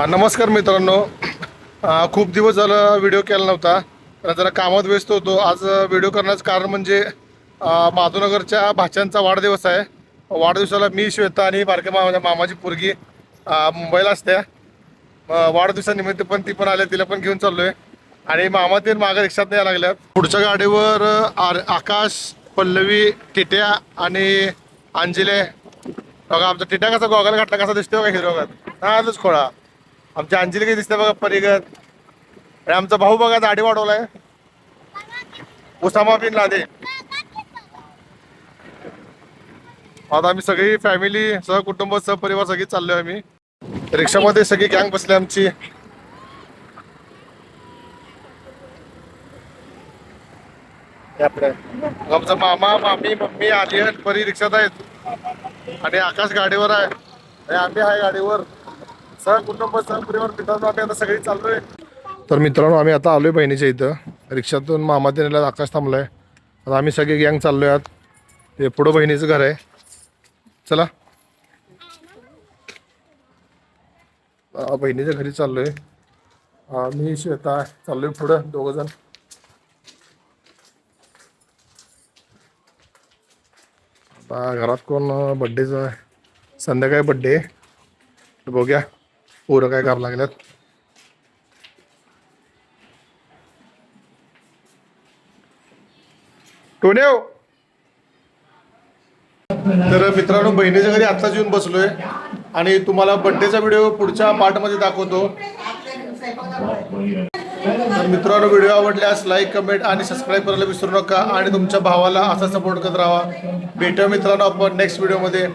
नमस्कार मित्रांनो. खूप दिवस झाला व्हिडिओ केला नव्हता, तर जरा कामात व्यस्त होतो. आज व्हिडिओ करण्याचं कारण म्हणजे माधवनगरच्या भाच्यांचा वाढदिवस आहे. वाढदिवसाला मी, श्वेता आणि बारक्या मामाची पोरगी मुंबईला असते. वाढदिवसानिमित्त पण ती पण आल्या, तिला पण घेऊन चाललोय. आणि मामा ते मागं रिक्षात यायला लागल्यात. पुढच्या गाडीवर आकाश, पल्लवी, टिट्या आणि अंजले. बघा आमचा टिट्या कसा गॉगल घातला कसा दिसतोय का हिरोगात. आजच खोळा. आमच्या अंजली काही दिसते बघा परिगत. आणि आमचा भाऊ बघा दाढी वाढवलाय, उसामा बिन लादेन. आता आम्ही सगळी फॅमिली सहकुटुंब सहपरिवार सगळी चाललोय. आम्ही रिक्षामध्ये सगळी गँग बसली आमची. आमचा मामा, मामी, मम्मी, आलियन, परी रिक्षात आहेत आणि आकाश गाडीवर आहे आणि आम्ही आहे गाडीवर. सहकुटुंब सहपरिवार मित्रांनो आम्ही आता सगळी चाललोय. तर मित्रांनो आम्ही आता आलोय बहिणीच्या इथं. रिक्षातून मामा देण्याला आकाश थांबलाय. आता आम्ही सगळे गँग चाललोय आत. ते पुढं बहिणीचं घर आहे. चला बहिणीच्या घरी चाललोय. मी, श्वेता चाललोय पुढं, दोघ जण. आता घरात कोण बड्डेचं आहे, संध्याकाळी बड्डे. बघूया पोरं काय करायला लागल्यात. टोनेव. तर मित्रांनो बहिणीच्या घरी आत्ताच येऊन बसलोय आणि तुम्हाला बड्डेचा व्हिडिओ पुढच्या पार्टमध्ये दाखवतो. तर मित्रांनो व्हिडिओ आवडल्यास लाईक, कमेंट आणि सबस्क्राईब करायला विसरू नका आणि तुमच्या भावाला असा सपोर्ट करत राहा. भेटूया मित्रांनो आपण नेक्स्ट व्हिडिओमध्ये.